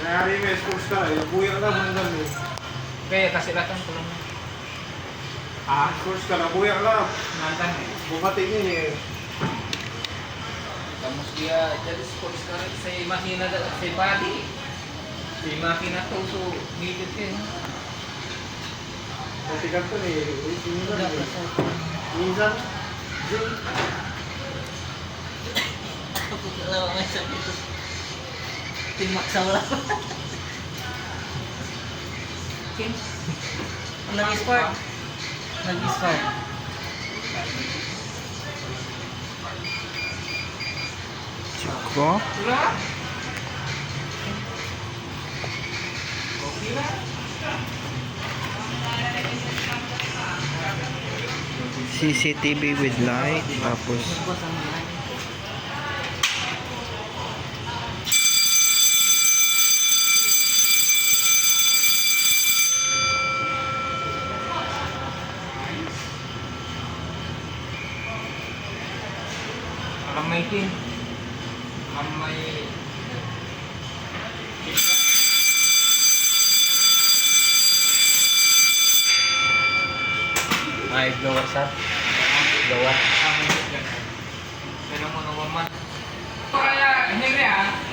Nangyari may sports ka eh. Buya ka na bundan eh. Kaya kasilatan ko lang. Sports ka na. Buya ka na. Nandan eh. Bukati niya eh. Kamus dia jadi sports car sa makina sa body. Sa makina to so needed eh. Kasi kanto eh. Minsan eh. Minsan. Alam mo sa dito. Timaksa wala. Kim? Nag-sport. Nag-sport. Choco. Sura? Okay na. CCTV with light. Tapos Kamay kin. Kamay. ay blower sa blower. Pero mo naman. Kaya hindi ah.